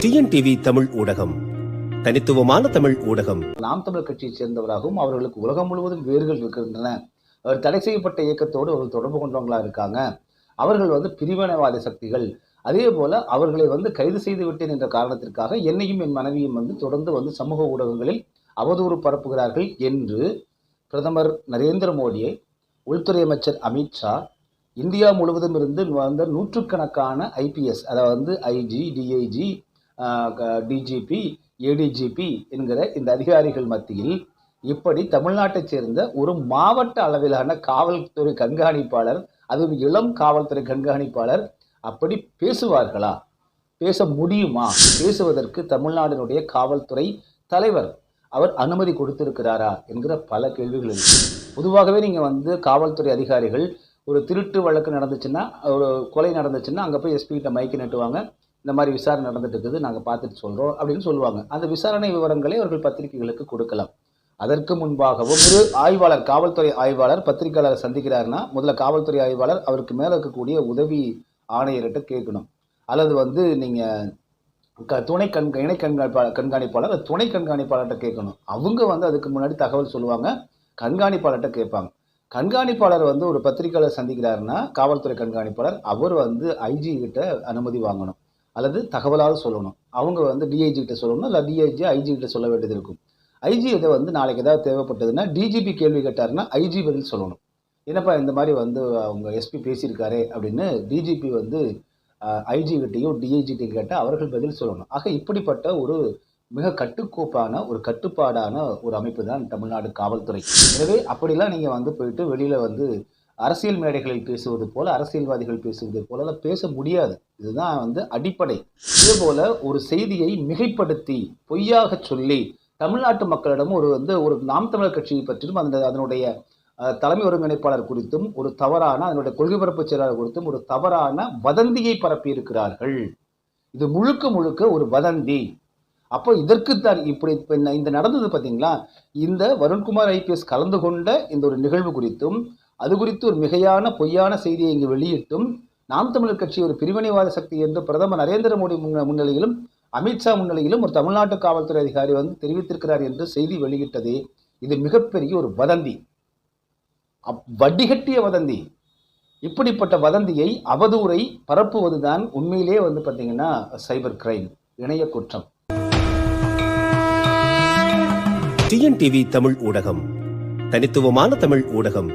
TNTV Tamil ஊடகம், தனித்துவமான தமிழ் ஊடகம். நாம் தமிழர் கட்சியை சேர்ந்தவராகவும் அவர்களுக்கு உலகம் முழுவதும் வேர்கள் இருக்கின்றன. அவர் தடை செய்யப்பட்ட இயக்கத்தோடு அவர்கள் தொடர்பு கொண்டவங்களா இருக்காங்க. அவர்கள் பிரிவினைவாத சக்திகள். அதே போல அவர்களை கைது செய்து விட்டேன் என்ற காரணத்திற்காக என்னையும் என் மனைவியும் தொடர்ந்து சமூக ஊடகங்களில் அவதூறு பரப்புகிறார்கள் என்று பிரதமர் நரேந்திர மோடியை, உள்துறை அமைச்சர் அமித்ஷா, இந்தியா முழுவதும் இருந்து நூற்றுக்கணக்கான ஐபிஎஸ், அதாவது ஐஜி, டிஐஜி, டிஜிபி, ஏடிஜிபி என்கிற இந்த அதிகாரிகள் மத்தியில் இப்படி தமிழ்நாட்டைச் சேர்ந்த ஒரு மாவட்ட அளவிலான காவல்துறை கண்காணிப்பாளர், அதுவும் இளம் காவல்துறை கண்காணிப்பாளர் அப்படி பேசுவார்களா? பேச முடியுமா? பேசுவதற்கு தமிழ்நாட்டினுடைய காவல்துறை தலைவர் அவர் அனுமதி கொடுத்திருக்கிறாரா என்கிற பல கேள்விகள் இருக்கு. பொதுவாகவே நீங்க காவல்துறை அதிகாரிகள் ஒரு திருட்டு வழக்கு நடந்துச்சுன்னா, ஒரு கொலை நடந்துச்சுன்னா அங்கே போய் எஸ்பி கிட்ட மைக்கு நட்டுவாங்க. இந்த மாதிரி விசாரணை நடந்துட்டு இருக்குது, நாங்கள் பார்த்துட்டு சொல்கிறோம் அப்படின்னு சொல்லுவாங்க. அந்த விசாரணை விவரங்களை அவர்கள் பத்திரிகைகளுக்கு கொடுக்கலாம். அதற்கு முன்பாகவும் ஒரு ஆய்வாளர், காவல்துறை ஆய்வாளர் பத்திரிகையாளரை சந்திக்கிறாருன்னா முதல்ல காவல்துறை ஆய்வாளர் அவருக்கு மேலே இருக்கக்கூடிய உதவி ஆணையர்கிட்ட கேட்கணும். அல்லது நீங்கள் இணை கண்காணிப்பாளர் துணை கண்காணிப்பாளர்கிட்ட கேட்கணும். அவங்க அதுக்கு முன்னாடி தகவல் சொல்லுவாங்க, கண்காணிப்பாளர்கிட்ட கேட்பாங்க. கண்காணிப்பாளர் ஒரு பத்திரிகையாளர் சந்திக்கிறாருன்னா காவல்துறை கண்காணிப்பாளர் அவர் ஐஜி கிட்ட அனுமதி வாங்கணும், அல்லது தகவலாவது சொல்லணும். அவங்க டிஐஜி கிட்ட சொல்லணும், இல்லை டிஐஜி ஐஜி கிட்ட சொல்ல வேண்டியது இருக்கும். ஐஜி இதை நாளைக்கு ஏதாவது தேவைப்பட்டதுன்னா டிஜிபி கேள்வி கேட்டாருன்னா ஐஜி பதில் சொல்லணும். என்னப்பா இந்த மாதிரி அவங்க எஸ்பி பேசியிருக்காரு அப்படின்னு டிஜிபி ஐஜி கிட்டையும் டிஐஜிட்டையும் கேட்டால் அவர்கள் பதில் சொல்லணும். ஆக இப்படிப்பட்ட ஒரு மிக கட்டுப்பாடான ஒரு அமைப்பு தான் தமிழ்நாடு காவல்துறை. எனவே அப்படிலாம் நீங்கள் போயிட்டு வெளியில் அரசியல் மேடைகளில் பேசுவது போல, அரசியல்வாதிகள் பேசுவது போல பேச முடியாது. இதுதான் அடிப்படை. இதே போல ஒரு செய்தியை மிகைப்படுத்தி பொய்யாக சொல்லி தமிழ்நாட்டு மக்களிடம் ஒரு நாம் தமிழர் கட்சியை பற்றியும் அதனுடைய தலைமை ஒருங்கிணைப்பாளர் குறித்தும் ஒரு தவறான, அதனுடைய கொள்கை பரப்பு செயலாளர் குறித்தும் ஒரு தவறான வதந்தியை பரப்பி இருக்கிறார்கள். இது முழுக்க ஒரு வதந்தி. அப்போ இதற்குத்தான் இப்படி இந்த நடந்தது பார்த்தீங்களா? இந்த வருண்குமார் ஐபிஎஸ் கலந்து கொண்ட இந்த ஒரு நிகழ்வு குறித்தும், அது குறித்து ஒரு மிகையான பொய்யான செய்தியை இங்கு வெளியிட்டும், நாம் தமிழர் கட்சி ஒரு பிரிவினைவாத சக்தி என்று பிரதமர் நரேந்திர மோடி முன்னிலையிலும் அமித்ஷா முன்னிலையிலும் ஒரு தமிழ்நாட்டு காவல்துறை அதிகாரி தெரிவித்திருக்கிறார் என்று செய்தி வெளியிட்டதே இது மிகப்பெரிய ஒரு வதந்தி, வடிகட்டிய வதந்தி. இப்படிப்பட்ட வதந்தியை, அவதூறை பரப்புவதுதான் உண்மையிலே பார்த்தீங்கன்னா சைபர் கிரைம், இணைய குற்றம். டிஎன்டிவி தமிழ் ஊடகம், தனித்துவமான தமிழ் ஊடகம்.